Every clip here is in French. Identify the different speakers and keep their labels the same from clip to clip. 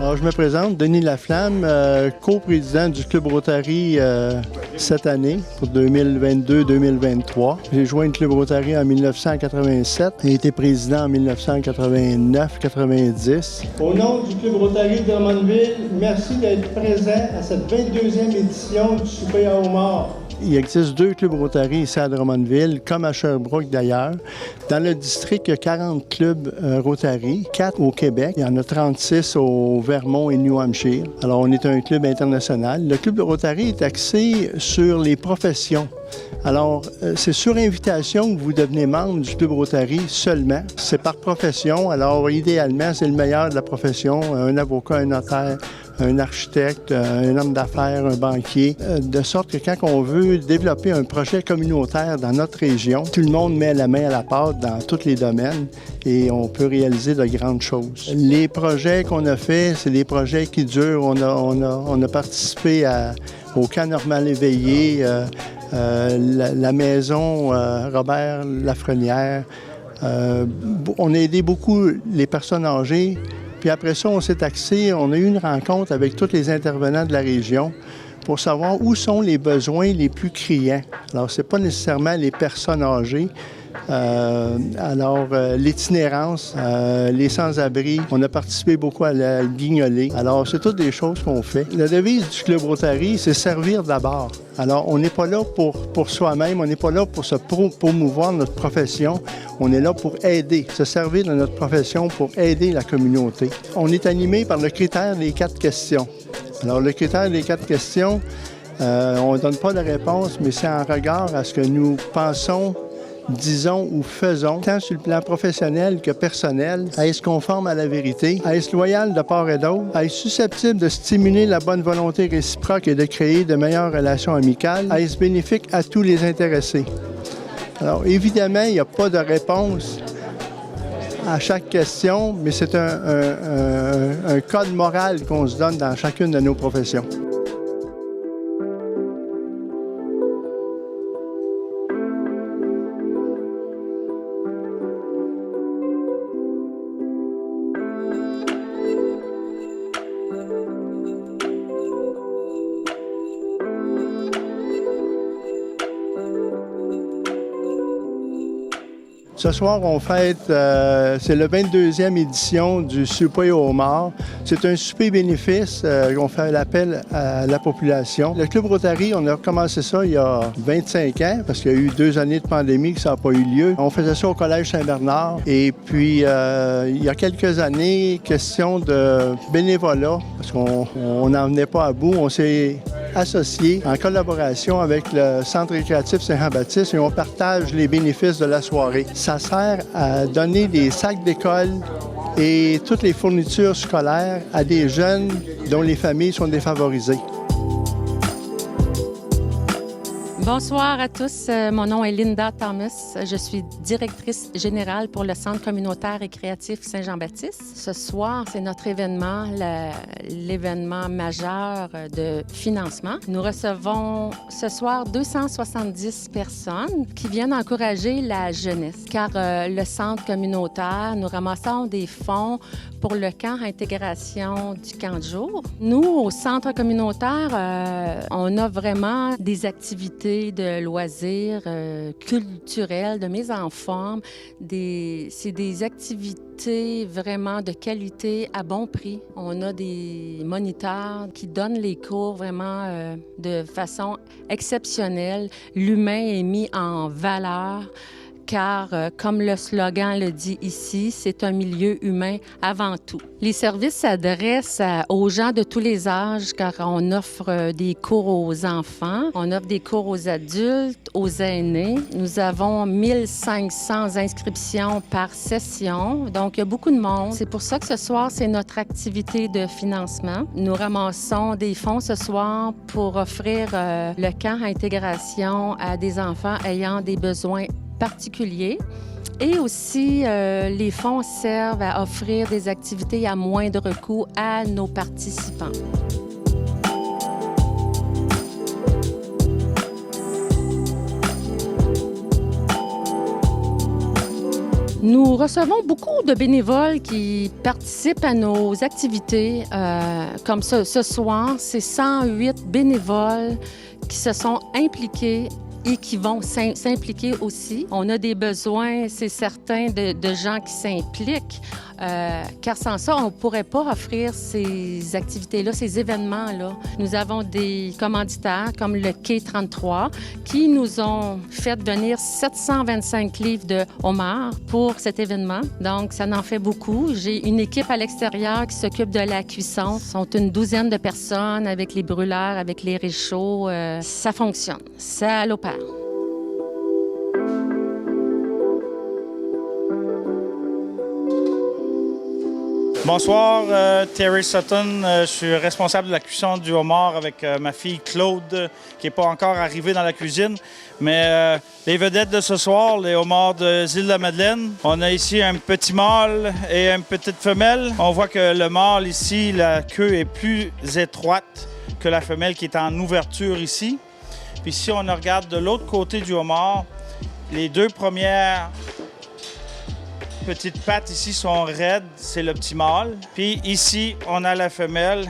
Speaker 1: Alors, je me présente, Denis Laflamme, coprésident du Club Rotary cette année pour 2022-2023. J'ai joint le Club Rotary en 1987 et été président en 1989-90. Au nom du Club Rotary de Drummondville, merci d'être présent à cette 22e édition du Souper à Homard. Il existe 2 clubs Rotary ici à Drummondville, comme à Sherbrooke d'ailleurs. Dans le district, il y a 40 clubs Rotary, 4 au Québec. Il y en a 36 au Vermont et New Hampshire. Alors, on est un club international. Le club de Rotary est axé sur les professions. Alors, c'est sur invitation que vous devenez membre du Club Rotary seulement. C'est par profession. Alors, idéalement, c'est le meilleur de la profession. Un avocat, un notaire, un architecte, un homme d'affaires, un banquier. De sorte que quand on veut développer un projet communautaire dans notre région, tout le monde met la main à la pâte dans tous les domaines et on peut réaliser de grandes choses. Les projets qu'on a faits, c'est des projets qui durent. On a participé au camp normal éveillé, la maison Robert Lafrenière. On a aidé beaucoup les personnes âgées. Puis après ça, on s'est axé, on a eu une rencontre avec tous les intervenants de la région pour savoir où sont les besoins les plus criants. Alors, ce n'est pas nécessairement les personnes âgées. L'itinérance, les sans-abri, on a participé beaucoup à la guignolée. Alors, c'est toutes des choses qu'on fait. La devise du Club Rotary, c'est servir d'abord. Alors, on n'est pas là pour soi-même, on n'est pas là pour se promouvoir notre profession. On est là pour aider, se servir de notre profession pour aider la communauté. On est animé par le critère des 4 questions. Alors, le critère des 4 questions, on ne donne pas de réponse, mais c'est en regard à ce que nous pensons, disons ou faisons, tant sur le plan professionnel que personnel. Est-ce conforme à la vérité? Est-ce loyal de part et d'autre? Est-ce susceptible de stimuler la bonne volonté réciproque et de créer de meilleures relations amicales? Est-ce bénéfique à tous les intéressés? Alors, évidemment, il n'y a pas de réponse à chaque question, mais c'est un code moral qu'on se donne dans chacune de nos professions. Ce soir, on fête, c'est la 22e édition du Souper au Homard. C'est un souper bénéfice qu'on fait l'appel à la population. Le Club Rotary, on a commencé ça il y a 25 ans, parce qu'il y a eu 2 années de pandémie que ça n'a pas eu lieu. On faisait ça au Collège Saint-Bernard. Et puis, il y a quelques années, question de bénévolat, parce qu'on n'en venait pas à bout. On s'est associés en collaboration avec le Centre récréatif Saint-Jean-Baptiste et on partage les bénéfices de la soirée. Ça sert à donner des sacs d'école et toutes les fournitures scolaires à des jeunes dont les familles sont défavorisées.
Speaker 2: Bonsoir à tous. Mon nom est Linda Thomas. Je suis directrice générale pour le Centre communautaire et créatif Saint-Jean-Baptiste. Ce soir, c'est notre événement, l'événement majeur de financement. Nous recevons ce soir 270 personnes qui viennent encourager la jeunesse, car le Centre communautaire, nous ramassons des fonds pour le camp intégration du camp de jour. Nous, au Centre communautaire, on a vraiment des activités de loisirs culturels, de mise en forme. C'est des activités vraiment de qualité à bon prix. On a des moniteurs qui donnent les cours vraiment de façon exceptionnelle. L'humain est mis en valeur. Car, comme le slogan le dit ici, c'est un milieu humain avant tout. Les services s'adressent aux gens de tous les âges, car on offre des cours aux enfants, on offre des cours aux adultes, aux aînés. Nous avons 1500 inscriptions par session, donc il y a beaucoup de monde. C'est pour ça que ce soir, c'est notre activité de financement. Nous ramassons des fonds ce soir pour offrir le camp intégration à des enfants ayant des besoins particuliers. Et aussi, les fonds servent à offrir des activités à moindre coût à nos participants. Nous recevons beaucoup de bénévoles qui participent à nos activités. Comme ce soir, c'est 108 bénévoles qui se sont impliqués et qui vont s'impliquer aussi. On a des besoins, c'est certain, de gens qui s'impliquent, car sans ça, on ne pourrait pas offrir ces activités-là, ces événements-là. Nous avons des commanditaires comme le Quai 33 qui nous ont fait venir 725 livres de homards pour cet événement. Donc, ça en fait beaucoup. J'ai une équipe à l'extérieur qui s'occupe de la cuisson. Ce sont une douzaine de personnes avec les brûleurs, avec les réchauds. Ça fonctionne. Ça l'opère.
Speaker 3: Bonsoir, Terry Sutton. Je suis responsable de la cuisson du homard avec ma fille Claude, qui n'est pas encore arrivée dans la cuisine. Mais les vedettes de ce soir, les homards de Île-de-la-Madeleine. On a ici un petit mâle et une petite femelle. On voit que le mâle ici, la queue est plus étroite que la femelle qui est en ouverture ici. Puis si on regarde de l'autre côté du homard, les deux premières petites pattes ici sont raides, c'est le petit mâle. Puis ici, on a la femelle,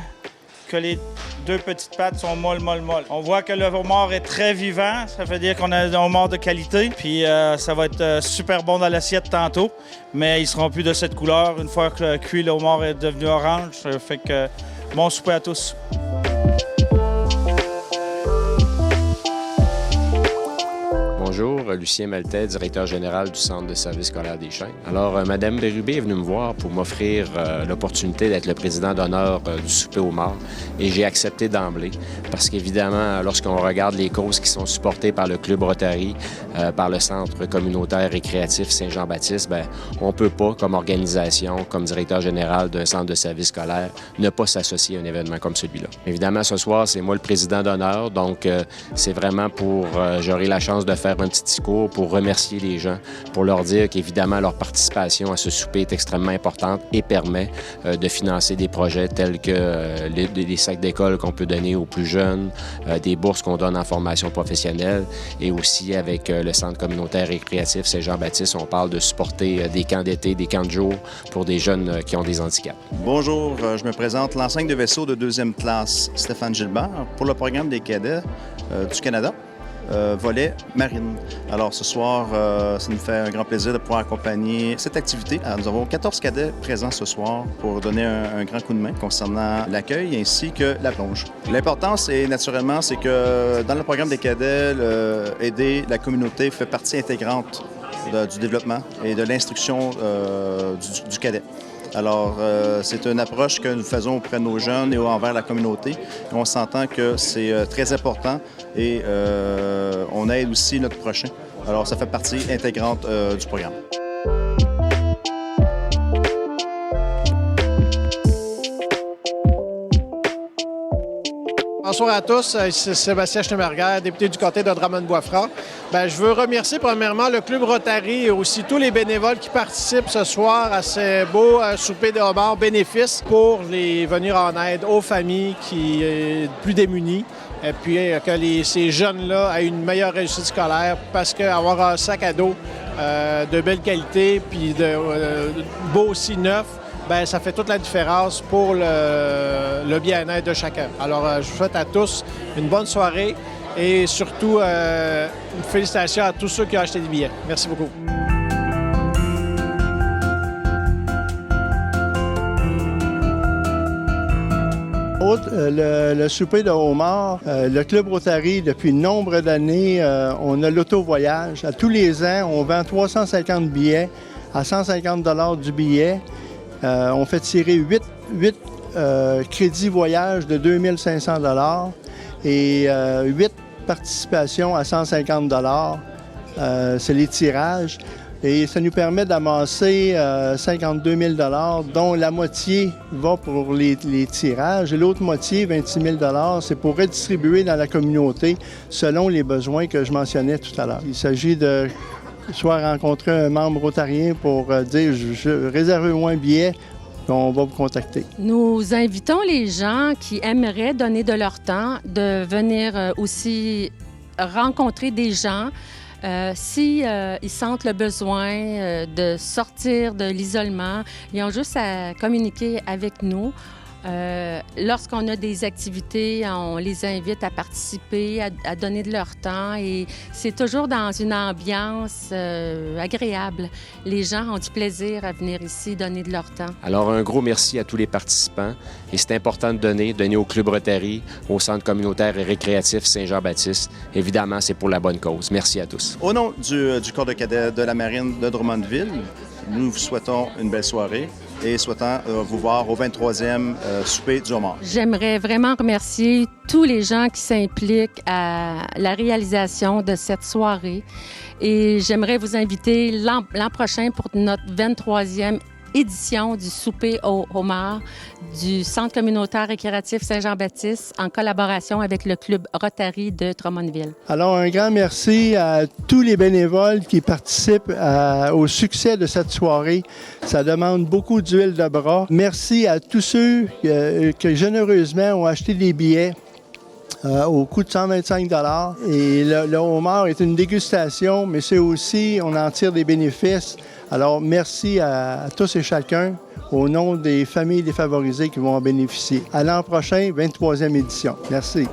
Speaker 3: que les deux petites pattes sont molles. On voit que le homard est très vivant, ça veut dire qu'on a un homard de qualité. Puis ça va être super bon dans l'assiette tantôt, mais ils seront plus de cette couleur. Une fois que cuit, le homard est devenu orange, ça fait que bon souper à tous.
Speaker 4: Bonjour, Lucien Maltais, directeur général du Centre de services scolaires des Chênes. Alors, Mme Bérubé est venue me voir pour m'offrir l'opportunité d'être le président d'honneur du souper homard et j'ai accepté d'emblée parce qu'évidemment, lorsqu'on regarde les causes qui sont supportées par le Club Rotary, par le Centre communautaire récréatif Saint-Jean-Baptiste, bien, on ne peut pas, comme organisation, comme directeur général d'un centre de services scolaires, ne pas s'associer à un événement comme celui-là. Évidemment, ce soir, c'est moi le président d'honneur, donc c'est vraiment pour... j'aurai la chance de faire un petit discours pour remercier les gens, pour leur dire qu'évidemment, leur participation à ce souper est extrêmement importante et permet de financer des projets tels que les sacs d'école qu'on peut donner aux plus jeunes, des bourses qu'on donne en formation professionnelle et aussi avec le Centre communautaire récréatif Saint-Jean-Baptiste, on parle de supporter des camps d'été, des camps de jour pour des jeunes qui ont des handicaps.
Speaker 5: Bonjour, je me présente l'enseigne de vaisseau de 2e classe Stéphane Gilbert pour le programme des cadets du Canada. Volet marine. Alors ce soir, ça nous fait un grand plaisir de pouvoir accompagner cette activité. Alors, nous avons 14 cadets présents ce soir pour donner un grand coup de main concernant l'accueil ainsi que la plonge. L'importance, naturellement, c'est que dans le programme des cadets, aider la communauté fait partie intégrante du développement et de l'instruction du cadet. Alors, c'est une approche que nous faisons auprès de nos jeunes et envers la communauté. Et on s'entend que c'est très important et on aide aussi notre prochain. Alors, ça fait partie intégrante du programme.
Speaker 6: Bonsoir à tous, ici Sébastien Schneeberger, député du comté de Drummond-Bois-Franc. Je veux remercier premièrement le Club Rotary et aussi tous les bénévoles qui participent ce soir à ce beau souper de homard bénéfice pour venir en aide aux familles qui sont plus démunies. Et puis que ces jeunes-là aient une meilleure réussite scolaire parce qu'avoir un sac à dos de belle qualité puis de beau aussi neuf, bien, ça fait toute la différence pour le bien-être de chacun. Alors, je vous souhaite à tous une bonne soirée et surtout une félicitation à tous ceux qui ont acheté des billets. Merci beaucoup.
Speaker 1: Le souper de homard, le Club Rotary, depuis nombre d'années, on a l'auto-voyage. À tous les ans, on vend 350 billets à 150 $ du billet. On fait tirer 8 crédits voyage de 2500 $ et 8 participations à 150 $. C'est les tirages. Et ça nous permet d'amasser 52 000 $, dont la moitié va pour les tirages et l'autre moitié, 26 000 $, c'est pour redistribuer dans la communauté selon les besoins que je mentionnais tout à l'heure. Il s'agit de soit rencontrer un membre rotarien pour dire « réservez-moi un billet », on va vous contacter.
Speaker 2: Nous invitons les gens qui aimeraient donner de leur temps de venir aussi rencontrer des gens Ils sentent le besoin de sortir de l'isolement, ils ont juste à communiquer avec nous. Lorsqu'on a des activités, on les invite à participer, à donner de leur temps et c'est toujours dans une ambiance agréable. Les gens ont du plaisir à venir ici donner de leur temps.
Speaker 4: Alors, un gros merci à tous les participants et c'est important de donner au Club Rotary, au Centre communautaire et récréatif Saint-Jean-Baptiste. Évidemment, c'est pour la bonne cause. Merci à tous.
Speaker 5: Au nom du corps de cadets de la Marine de Drummondville, nous vous souhaitons une belle soirée et souhaitant vous voir au 23e souper du homard.
Speaker 2: J'aimerais vraiment remercier tous les gens qui s'impliquent à la réalisation de cette soirée et j'aimerais vous inviter l'an prochain pour notre 23e édition du souper au homard du Centre communautaire récréatif Saint-Jean-Baptiste en collaboration avec le Club Rotary de Drummondville.
Speaker 1: Alors, un grand merci à tous les bénévoles qui participent au succès de cette soirée. Ça demande beaucoup d'huile de bras. Merci à tous ceux qui généreusement ont acheté des billets au coût de 125 $. Et le homard est une dégustation, mais c'est aussi, on en tire des bénéfices. Alors, merci à tous et chacun au nom des familles défavorisées qui vont en bénéficier. À l'an prochain, 23e édition. Merci.